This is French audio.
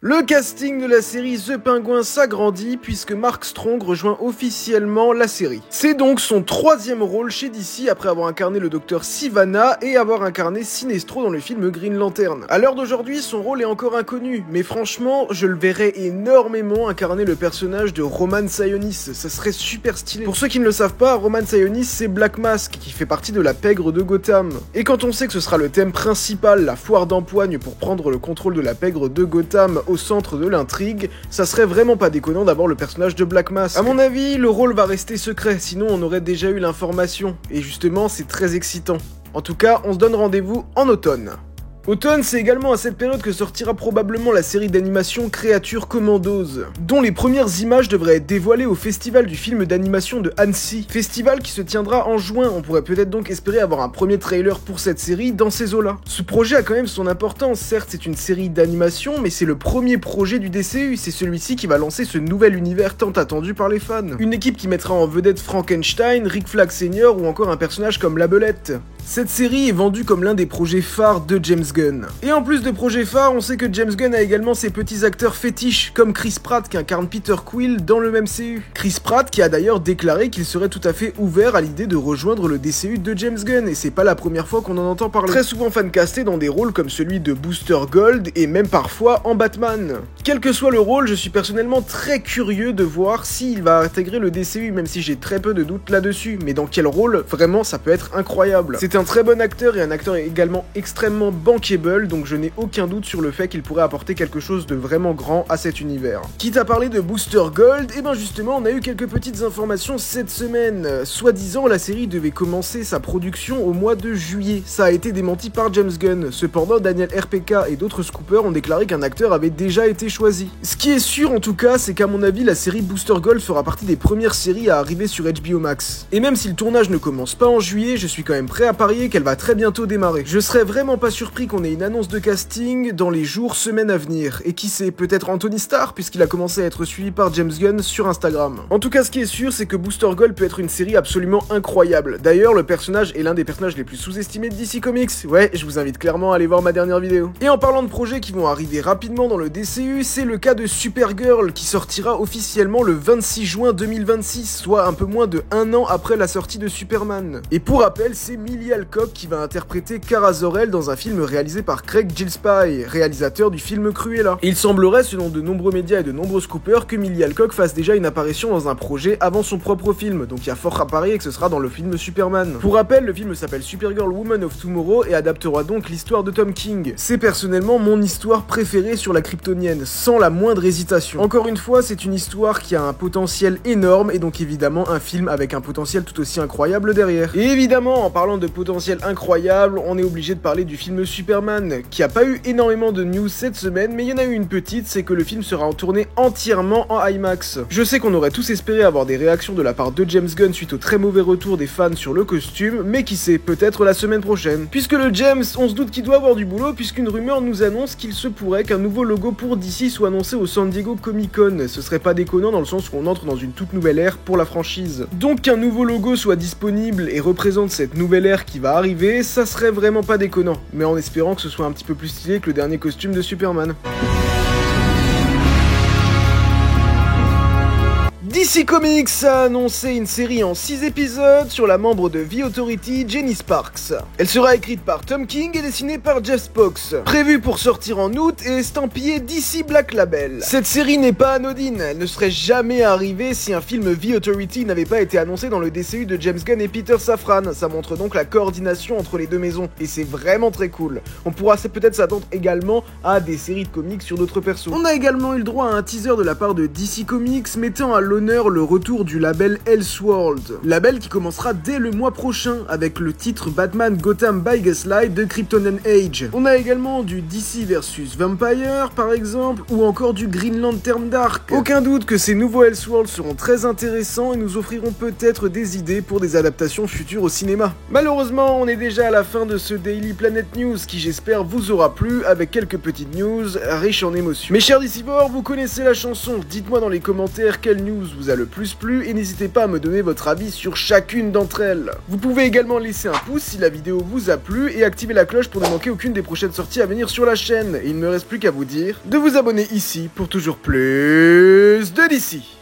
Le casting de la série The Penguin s'agrandit puisque Mark Strong rejoint officiellement la série. C'est donc son 3e rôle chez DC après avoir incarné le docteur Sivana et avoir incarné Sinestro dans le film Green Lantern. À l'heure d'aujourd'hui, son rôle est encore inconnu, mais franchement, je le verrais énormément incarner le personnage de Roman Sionis, ça serait super stylé. Pour ceux qui ne le savent pas, Roman Sionis c'est Black Mask, qui fait partie de la pègre de Gotham. Et quand on sait que ce sera le thème principal, la foire d'empoigne pour prendre le contrôle de la pègre de Gotham au centre de l'intrigue, ça serait vraiment pas déconnant d'avoir le personnage de Black Mask. À mon avis, le rôle va rester secret, sinon on aurait déjà eu l'information, et justement c'est très excitant. En tout cas, on se donne rendez-vous en automne. Automne, c'est également à cette période que sortira probablement la série d'animation Creature Commandos, dont les premières images devraient être dévoilées au festival du film d'animation de Annecy, festival qui se tiendra en juin. On pourrait peut-être donc espérer avoir un premier trailer pour cette série dans ces eaux-là. Ce projet a quand même son importance, certes c'est une série d'animation, mais c'est le premier projet du DCU, c'est celui-ci qui va lancer ce nouvel univers tant attendu par les fans. Une équipe qui mettra en vedette Frankenstein, Rick Flag Sr. ou encore un personnage comme La Belette. Cette série est vendue comme l'un des projets phares de James Gunn. Et en plus de projets phares, on sait que James Gunn a également ses petits acteurs fétiches, comme Chris Pratt qui incarne Peter Quill dans le MCU. Chris Pratt qui a d'ailleurs déclaré qu'il serait tout à fait ouvert à l'idée de rejoindre le DCU de James Gunn, et c'est pas la première fois qu'on en entend parler. Très souvent fancasté dans des rôles comme celui de Booster Gold, et même parfois en Batman. Quel que soit le rôle, je suis personnellement très curieux de voir s'il va intégrer le DCU, même si j'ai très peu de doutes là-dessus. Mais dans quel rôle, vraiment, ça peut être incroyable. C'est un très bon acteur et un acteur également extrêmement bankable, donc je n'ai aucun doute sur le fait qu'il pourrait apporter quelque chose de vraiment grand à cet univers. Quitte à parler de Booster Gold, et ben justement on a eu quelques petites informations cette semaine. Soi-disant la série devait commencer sa production au mois de juillet, ça a été démenti par James Gunn. Cependant Daniel RPK et d'autres scoopers ont déclaré qu'un acteur avait déjà été choisi. Ce qui est sûr en tout cas, c'est qu'à mon avis la série Booster Gold fera partie des premières séries à arriver sur HBO Max. Et même si le tournage ne commence pas en juillet, je suis quand même prêt à parier qu'elle va très bientôt démarrer. Je serais vraiment pas surpris qu'on ait une annonce de casting dans les jours, semaines à venir. Et qui sait, peut-être Anthony Starr, puisqu'il a commencé à être suivi par James Gunn sur Instagram. En tout cas, ce qui est sûr, c'est que Booster Gold peut être une série absolument incroyable. D'ailleurs, le personnage est l'un des personnages les plus sous-estimés de DC Comics. Ouais, je vous invite clairement à aller voir ma dernière vidéo. Et en parlant de projets qui vont arriver rapidement dans le DCU, c'est le cas de Supergirl, qui sortira officiellement le 26 juin 2026, soit un peu moins de 1 an après la sortie de Superman. Et pour rappel, c'est Millie Alcock qui va interpréter Kara Zor-El dans un film réalisé par Craig Gillespie, réalisateur du film Cruella. Et il semblerait, selon de nombreux médias et de nombreux scoopers, que Millie Alcock fasse déjà une apparition dans un projet avant son propre film, donc il y a fort à parier que ce sera dans le film Superman. Pour rappel, le film s'appelle Supergirl Woman of Tomorrow et adaptera donc l'histoire de Tom King. C'est personnellement mon histoire préférée sur la kryptonienne, sans la moindre hésitation. Encore une fois, c'est une histoire qui a un potentiel énorme et donc évidemment un film avec un potentiel tout aussi incroyable derrière. Et évidemment, en parlant de potentiel incroyable, on est obligé de parler du film Superman, qui a pas eu énormément de news cette semaine, mais il y en a eu une petite, c'est que le film sera tourné entièrement en IMAX. Je sais qu'on aurait tous espéré avoir des réactions de la part de James Gunn suite au très mauvais retour des fans sur le costume, mais qui sait, peut-être la semaine prochaine. Puisque le James, on se doute qu'il doit avoir du boulot, puisqu'une rumeur nous annonce qu'il se pourrait qu'un nouveau logo pour DC soit annoncé au San Diego Comic Con. Ce serait pas déconnant dans le sens où on entre dans une toute nouvelle ère pour la franchise. Donc qu'un nouveau logo soit disponible et représente cette nouvelle ère qui va arriver, ça serait vraiment pas déconnant, mais en espérant que ce soit un petit peu plus stylé que le dernier costume de Superman. DC Comics a annoncé une série en 6 épisodes sur la membre de The Authority, Jenny Sparks. Elle sera écrite par Tom King et dessinée par Jeff Spox. Prévue pour sortir en août et estampillée DC Black Label. Cette série n'est pas anodine, elle ne serait jamais arrivée si un film The Authority n'avait pas été annoncé dans le DCU de James Gunn et Peter Safran. Ça montre donc la coordination entre les deux maisons, et c'est vraiment très cool. On pourra peut-être s'attendre également à des séries de comics sur d'autres persos. On a également eu le droit à un teaser de la part de DC Comics mettant à l'honneur le retour du label Elseworld. Label qui commencera dès le mois prochain avec le titre Batman Gotham by Gaslight de Krypton and Age. On a également du DC vs Vampire par exemple, ou encore du Green Lantern Dark. Aucun doute que ces nouveaux Elseworlds seront très intéressants et nous offriront peut-être des idées pour des adaptations futures au cinéma. Malheureusement, on est déjà à la fin de ce Daily Planet News qui j'espère vous aura plu, avec quelques petites news riches en émotions. Mes chers DCivores, vous connaissez la chanson, dites-moi dans les commentaires quelle news vous a le plus plu et n'hésitez pas à me donner votre avis sur chacune d'entre elles. Vous pouvez également laisser un pouce si la vidéo vous a plu et activer la cloche pour ne manquer aucune des prochaines sorties à venir sur la chaîne. Et il ne me reste plus qu'à vous dire de vous abonner ici pour toujours plus de DC.